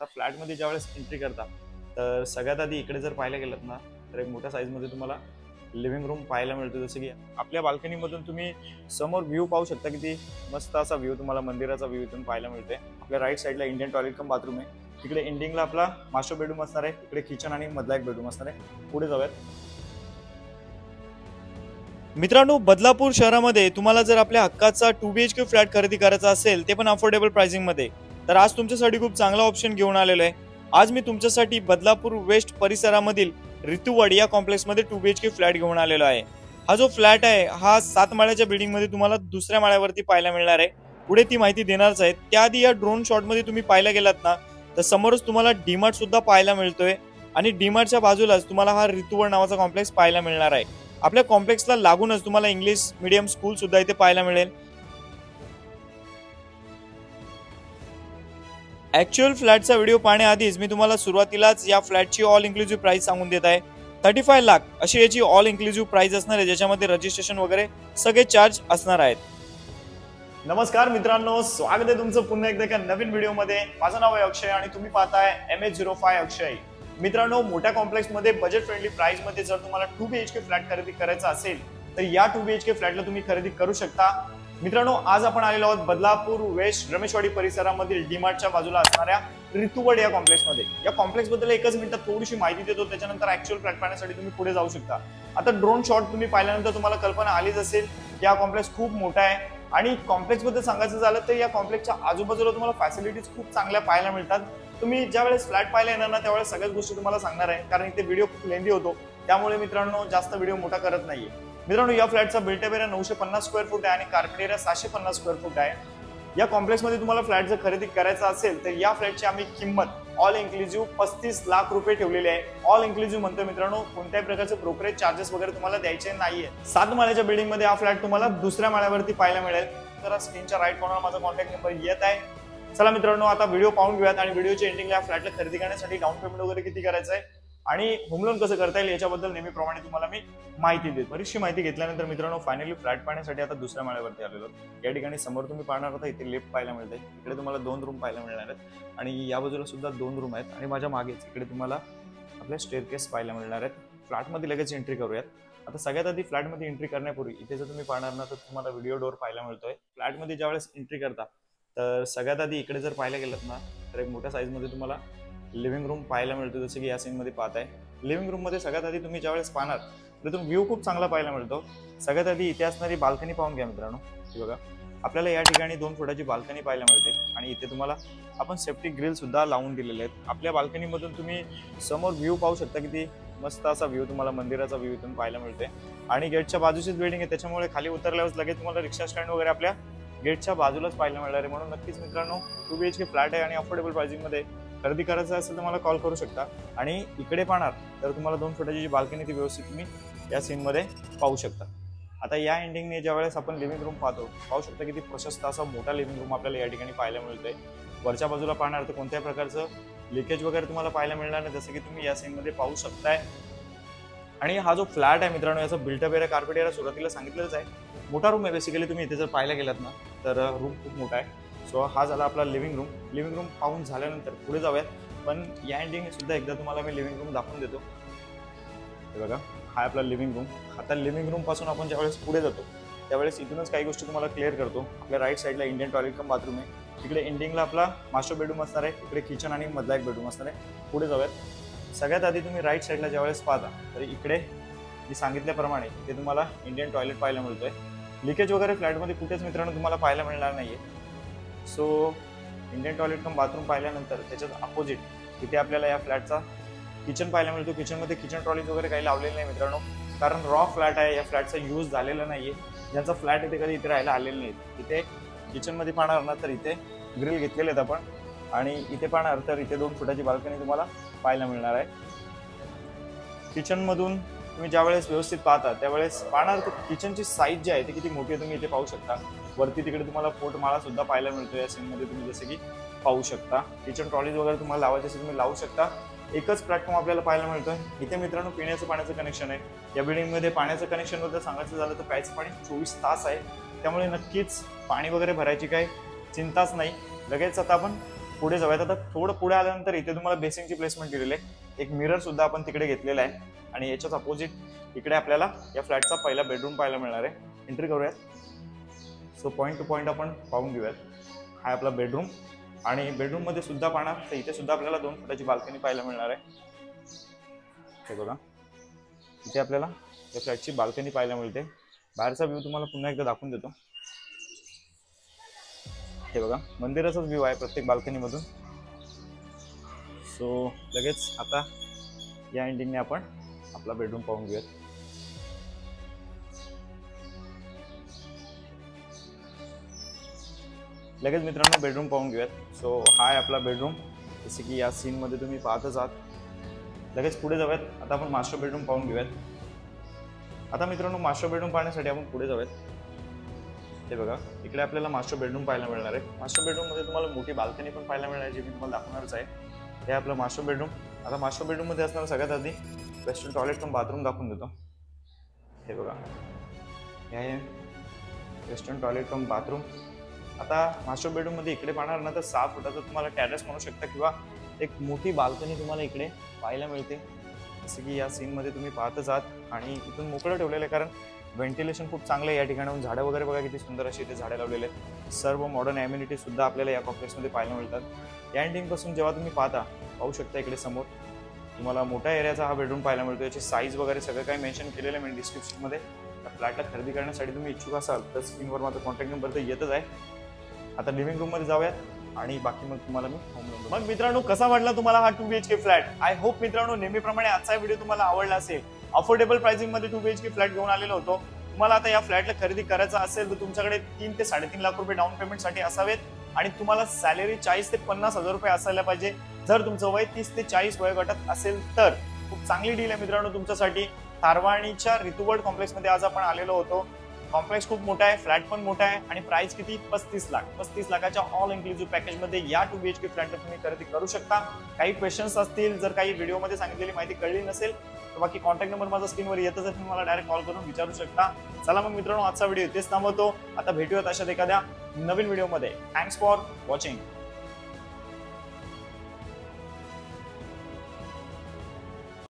आता फ्लॅटमध्ये ज्यावेळेस एंट्री करता तर सगळ्यात आधी इकडे जर पाहायला गेलात ना तर एक मोठ्या साईजमध्ये तुम्हाला लिव्हिंग रूम पाहायला मिळतो। जसं की आपल्या बाल्कनीमधून तुम्ही समोर व्ह्यू पाहू शकता, किती मस्त असा व्ह्यू तुम्हाला मंदिराचा व्ह्यू इथून पाहायला मिळते। आपल्या राईट साईडला इंडियन टॉयलेट कम बाथरूम आहे, तिकडे एंडिंगला आपला मास्टर बेडरूम असणार आहे, इकडे किचन आणि मधला एक बेडरूम असणार आहे। पुढे जाऊयात मित्रांनो, बदलापूर शहरामध्ये तुम्हाला जर आपल्या हक्काचा 2BHK फ्लॅट खरेदी करायचा असेल, ते पण अफोर्डेबल प्राइसिंग मध्ये, तर आज तुमच्यासाठी खूप चांगला ऑप्शन घेऊन आलेलो आहे। आज मी तुमच्यासाठी बदलापूर वेस्ट परिसरामधील ऋतुवाडी या कॉम्प्लेक्स मध्ये 2BHK फ्लॅट घेऊन आलेलो आहे। हा जो फ्लॅट आहे हा 7 माळ्याच्या बिल्डिंग मध्ये तुम्हाला दुसऱ्या माळ्यावरती पाहायला मिळणार आहे। पुढे ती माहिती देणारच आहे। त्याआधी या ड्रोन शॉट मध्ये तुम्ही पाहायला गेलात ना तर समोरच तुम्हाला डीमार्ट सुद्धा पाहायला मिळतोय आणि डीमार्टच्या बाजूलाच तुम्हाला हा ऋतुवाड नावाचा कॉम्प्लेक्स पाहायला मिळणार आहे। आपल्या कॉम्प्लेक्सला लागूनच तुम्हाला इंग्लिश मीडियम स्कूल सुद्धा इथे पाहायला मिळेल। ऍक्च्युअल फ्लॅटचा व्हिडिओ पाहण्याआधीच मी तुम्हाला सुरुवातीलाच या फ्लॅटची ऑल इन्क्लुसिव्ह प्राइस सांगून देत आहे। 35 लाख अशी याची ऑल इन्क्लुसिव्ह प्राइस असणार आहे, ज्याच्यामध्ये रजिस्ट्रेशन वगैरे सगळे चार्ज असणार आहेत। नमस्कार मित्रांनो, स्वागत आहे तुमचं पुन्हा एकदा एका नवीन व्हिडिओमध्ये। माझं नाव आहे अक्षय आणि तुम्ही पाहताय MH05 अक्षय। मित्रांनो, मोठ्या कॉम्प्लेक्स मध्ये बजेट फ्रेंडली प्राइस मध्ये जर तुम्हाला 2BHK फ्लॅट खरेदी करायचा असेल तर या 2BHK फ्लॅटला तुम्ही खरेदी करू शकता। मित्रांनो, आज आपण आलेलो आहोत बदलापूर वेस्ट रमेशवाडी परिसरामधील डीमार्टच्या बाजूला असणाऱ्या ऋतुवाड या कॉम्प्लेक्स मध्ये। या कॉम्प्लेक्स बद्दल एकच मिनिटात थोडीशी माहिती देतो, त्याच्यानंतर ऍक्च्युअल फ्लॅट पाहण्यासाठी तुम्ही पुढे जाऊ शकता। आता ड्रोन शॉट तुम्ही पाहिल्यानंतर तुम्हाला कल्पना आलीच असेल की हा कॉम्प्लेक्स खूप मोठा आहे आणि कॉम्प्लेक्स बद्दल सांगायचं झालं तर या कॉम्प्लेक्सच्या आजूबाजूला तुम्हाला फॅसिलिटीज खूप चांगल्या पाहायला मिळतात। तुम्ही ज्यावेळेस फ्लॅट पाहायला येणार ना त्यावेळेस सगळ्याच गोष्टी तुम्हाला सांगणार आहे, कारण इथे व्हिडिओ खूप लेंदी होतो, त्यामुळे मित्रांनो जास्त व्हिडिओ मोठा करत नाहीये। मित्रांनो, या फ्लॅटचा बिल्टअप एरिया 950 स्क्वेअर फूट आहे आणि कार्पेट एरिया 750 स्क्वेअर फूट आहे। या कॉम्प्लेक्स मध्ये तुम्हाला फ्लॅट जर खरेदी करायचा असेल तर या फ्लॅटची आम्ही किंमत ऑल इन्क्लुसिव्ह 35 लाख रुपये ठेवलेली आहे। ऑल इन्क्लुसिव्ह म्हणतो मित्रांनो, कोणत्याही प्रकारचे ब्रोकरेज चार्जेस वगैरे तुम्हाला द्यायचे नाहीये। 7 माळ्याच्या बिल्डिंग मध्ये हा फ्लॅट तुम्हाला दुसऱ्या माळ्यावरती पाहायला मिळेल। तर स्क्रीनच्या राईट कॉर्नरला माझा कॉन्टॅक्ट नंबर येत आहे। चला मित्रांनो, आता व्हिडिओ पाहून घेऊयात आणि व्हिडिओच्या एंडिंगला या फ्लॅटला खरेदी करण्यासाठी डाऊन पेमेंट वगैरे किती करायचं आहे आणि होम लोन कसं करता येईल याच्याबद्दल नेहमीप्रमाणे तुम्हाला मी माहिती देतो। बरीचशी माहिती घेतल्यानंतर मित्रांनो फायनली फ्लॅट पाहण्यासाठी आता दुसऱ्या माळ्यावरती आलेलो। या ठिकाणी समोर तुम्ही पाहणार होता इथे लिफ्ट पाहायला मिळते, इकडे तुम्हाला 2 रूम पाहायला मिळणार आहेत आणि या बाजूला सुद्धा 2 रूम आहेत आणि माझ्या मागेच इकडे तुम्हाला आपल्या स्टेअरकेस पाहायला मिळणार आहेत। फ्लॅटमध्ये लगेच एंट्री करूयात। आता सगळ्यात आधी फ्लॅटमध्ये एंट्री करण्यापूर्वी इथे जर तुम्ही पाहणार ना तर तुम्हाला व्हिडिओ डोर पाहायला मिळतोय। फ्लॅटमध्ये ज्यावेळेस एंट्री करता तर सगळ्यात आधी इकडे जर पाहायला गेलात ना तर एक मोठ्या साईजमध्ये तुम्हाला लिव्हिंग रूम पाहायला मिळतो, जसं की या सीनमध्ये पाहताय। लिव्हिंग रूम मध्ये सगळ्यात आधी तुम्ही ज्यावेळेस पाहणार तर इथून व्ह्यू खूप चांगला पाहायला मिळतो। सगळ्यात आधी इथे असणारी बाल्कनी पाहून घ्या मित्रांनो। बघा, आपल्याला या ठिकाणी 2 फुटाची बाल्कनी पाहायला मिळते आणि इथे तुम्हाला आपण सेफ्टी ग्रिल सुद्धा लावून दिलेले आहेत। आपल्या बाल्कनीमधून तुम्ही समोर व्ह्यू पाहू शकता, किती मस्त असा व्ह्यू तुम्हाला मंदिराचा व्ह्यू इथून पाहायला मिळते आणि गेटच्या बाजूचीच बिल्डिंग आहे, त्याच्यामुळे खाली उतरल्यावर लगेच तुम्हाला रिक्षा स्टँड वगैरे आपल्या गेटच्या बाजूलाच पाहायला मिळणार आहे। म्हणून नक्कीच मित्रांनो 2BHK फ्लॅट आहे आणि अफोर्डेबल प्राइसिंग मध्ये खरेदी करायचं असेल तर मला कॉल करू शकता। आणि इकडे पाहणार तर तुम्हाला 2 फुटाची जी बाल्कनी ती व्यवस्थित तुम्ही या सीन मध्ये पाहू शकता। आता या एंडिंगने ज्यावेळेस आपण लिव्हिंग रूम पाहू शकता किती प्रशस्त असा मोठा लिव्हिंग रूम आपल्याला या ठिकाणी पाहायला मिळतोय। वरच्या बाजूला पाहणार तर कोणत्याही प्रकारचं लिकेज वगैरे तुम्हाला पाहायला मिळणार नाही, जसं की तुम्ही या सीन मध्ये पाहू शकताय। आणि हा जो फ्लॅट आहे मित्रांनो याचा बिल्टअप एरिया कार्पेट एरिया सुरुवातीला सांगितलंच आहे, मोठा रूम आहे बेसिकली। तुम्ही इथे जर पाहायला गेलात ना तर रूम खूप मोठा आहे। सो हा झाला आपला लिव्हिंग रूम। लिव्हिंग रूम पाहून झाल्यानंतर पुढे जाऊयात, पण या एंडिंगने सुद्धा एकदा तुम्हाला मी लिव्हिंग रूम दाखवून देतो। हे बघा, हा आपला लिव्हिंग रूम। आता लिव्हिंग रूम पासून आपण ज्यावेळेस पुढे जातो त्यावेळेस इथूनच काही गोष्टी तुम्हाला क्लिअर करतो। आपल्या राईट साईडला इंडियन टॉयलेट कम बाथरूम आहे, इकडे एंडिंगला आपला मास्टर बेडरूम असणार आहे, इकडे किचन आणि मधला एक बेडरूम असणार आहे। पुढे जाऊयात। सगळ्यात आधी तुम्ही राईट साईडला ज्यावेळेस पाहता तर इकडे मी सांगितल्याप्रमाणे इथे तुम्हाला इंडियन टॉयलेट पाहायला मिळतोय। लिकेज वगैरे फ्लॅटमध्ये कुठेच मित्रांनो तुम्हाला पाहायला मिळणार नाहीये। सो इंडियन टॉयलेट कम बाथरूम पाहिल्यानंतर त्याच्यात अपोजिट इथे आपल्याला या फ्लॅटचा किचन पाहायला मिळतो। किचनमध्ये किचन ट्रॉलीज वगैरे काही लावलेले नाही मित्रांनो, कारण रॉ फ्लॅट आहे, या फ्लॅटचा यूज झालेला नाहीये। ज्यांचा फ्लॅट इथे कधी इथे राहायला आलेलं नाही इथे किचनमध्ये पाहणार ना तर इथे ग्रिल घेतलेले आहेत आपण आणि इथे पाहणार तर इथे 2 फुटाची बाल्कनी तुम्हाला पाहायला मिळणार आहे। किचनमधून तुम्ही ज्यावेळेस व्यवस्थित पाहता त्यावेळेस पाहणार तर किचनची साईज जी आहे ती किती मोठी आहे तुम्ही इथे पाहू शकता। वरती तिकडे तुम्हाला पोट माळा सुद्धा पाहायला मिळतो या सीन मध्ये, तुम्ही जसे की पाहू शकता। किचन ट्रॉलीज वगैरे तुम्हाला लावायचे असेल तुम्ही लावू शकता। एकच प्लॅटफॉर्म आपल्याला पाहायला मिळतोय। इथे मित्रांनो पिण्याचं पाण्याचं कनेक्शन आहे। या बिल्डिंग मध्ये पाण्याचं कनेक्शन बद्दल सांगायचं झालं तर प्यायचं पाणी 24 तास आहे, त्यामुळे नक्कीच पाणी वगैरे भरायची काही चिंताच नाही। लगेच आता आपण पुढे जाऊयात. आता थोडं पुढे आल्यानंतर इथे तुम्हाला बेसिंगची प्लेसमेंट दिलेली आहे. एक मिरर सुद्धा आपण तिकडे घेतलेला आहे आणि याच्याच अपोजिट इकडे आपल्याला या फ्लॅटचा पहिला बेडरूम पाहायला मिळणार आहे. एंट्री करूयात. सो पॉईंट टू पॉईंट आपण पाहून घेऊयात. हा आपला बेडरूम आणि बेडरूम मध्ये सुद्धा पाहणार तर इथे सुद्धा आपल्याला 2 फुटाची बाल्कनी पाहायला मिळणार आहे. हे बघा, इथे आपल्याला या फ्लॅटची बाल्कनी पाहायला मिळते. बाहेरचा व्ह्यू तुम्हाला पुन्हा एकदा दाखवून देतो. हे बघा, मंदिराचाच व्ह्यू आहे प्रत्येक बाल्कनी मधून. सो लगेच आता या एंडिंगने आपण आपला बेडरूम पाहून घेऊयात. लगेच मित्रांनो बेडरूम पाहून घेऊयात. सो हा आहे आपला बेडरूम, जसे की या सीन मध्ये तुम्ही पाहतच आहात. लगेच पुढे जाऊयात. आता आपण मास्टर बेडरूम पाहून घेऊयात. आता मित्रांनो मास्टर बेडरूम पाहण्यासाठी आपण पुढे जाऊयात. हे बघा, इकडे आपल्याला मास्टर बेडरूम पाहायला मिळणार आहे. मास्टर बेडरूम मध्ये तुम्हाला मोठी बाल्कनी पण पाहायला मिळणार आहे, जी मी तुम्हाला दाखवणारच आहे. हे आपलं मास्टर बेडरूम. आता मास्टर बेडरूम मध्ये असणारा सगळ्यात आधी वेस्टर्न टॉयलेट कम बाथरूम दाखवून देतो. हे बघा, हे आहे वेस्टर्न टॉयलेट कम बाथरूम. आता मास्टर बेडरूम मध्ये इकडे पाहणार ना तर 6 फुटाचा तुम्हाला टेरेस म्हणू शकता किंवा एक मोठी बाल्कनी तुम्हाला इकडे पाहायला मिळते, जसे की या सीन मध्ये तुम्ही पाहतच आहात. आणि इथून मोकळं ठेवलेलं आहे कारण व्हेंटिलेशन खूप चांगलं आहे. या ठिकाणाहून झाडं वगैरे बघा किती सुंदर अशी इथे झाडे लावलेले आहेत. सर्व मॉडर्न ॲम्युनिटी सुद्धा आपल्याला या कॉम्प्लेक्समध्ये पाहायला मिळतात. या एंडिंग पासून जेव्हा तुम्ही पाहू शकता इकडे समोर तुम्हाला मोठ्या एरियाचा हा बेडरूम पाहायला मिळतो. याची साईज वगैरे सगळं काही मेन्शन केलेलं आहे मी डिस्क्रिप्शनमध्ये. फ्लॅटला खरेदी करण्यासाठी तुम्ही इच्छुक असाल तर स्क्रीनवर माझा कॉन्टॅक्ट नंबर तर येतच आहे. आता लिव्हिंग रूम मध्ये जाऊयात आणि बाकी मग तुम्हाला मी होम लोन. मग मित्रांनो कसा वाटला तुम्हाला हा 2 BHK फ्लॅट? आय होप मित्रांनो नेहमीप्रमाणे आजचा व्हिडिओ तुम्हाला आवडला असेल. अफोर्डेबल प्राइसिंग मध्ये 2 BHK फ्लॅट घेऊन आलेलो होतो. तुम्हाला आता या फ्लॅटला खरेदी करायचा असेल तर तुमच्याकडे 3 ते 3.5 लाख रुपये डाऊन पेमेंटसाठी असावेत आणि तुम्हाला सॅलरी 40 ते 50 हजार रुपये असायला पाहिजे. जर तुमचं वय 30 ते 40 वयोगटात असेल तर खूप चांगली डील आहे मित्रांनो तुमच्यासाठी. तारवाणीच्या ऋतुवर्ड कॉम्प्लेक्स मध्ये आज आपण आलेलो होतो. कॉम्प्लेक्स खूप मोठा आहे, फ्लॅट पण मोठा आहे आणि प्राइस किती 35 लाख. 35 लाखाच्या ऑल इन्क्लुसिव्ह पॅकेज मध्ये या 2 BHK फ्लॅटला तुम्ही खरेदी करू शकता. काही क्वेश्चन्स असतील, जर काही व्हिडिओमध्ये सांगितलेली माहिती कळली नसेल तर बाकी कॉन्टॅक्ट नंबर माझा स्क्रीनवर येतच आहे, तुम्ही मला डायरेक्ट कॉल करून विचारू शकता. चला मग मित्रांनो आजचा व्हिडिओ इथेच थांबवतो. आता भेटूयात अशाच एखाद्या नवीन व्हिडिओमध्ये. Thanks for watching.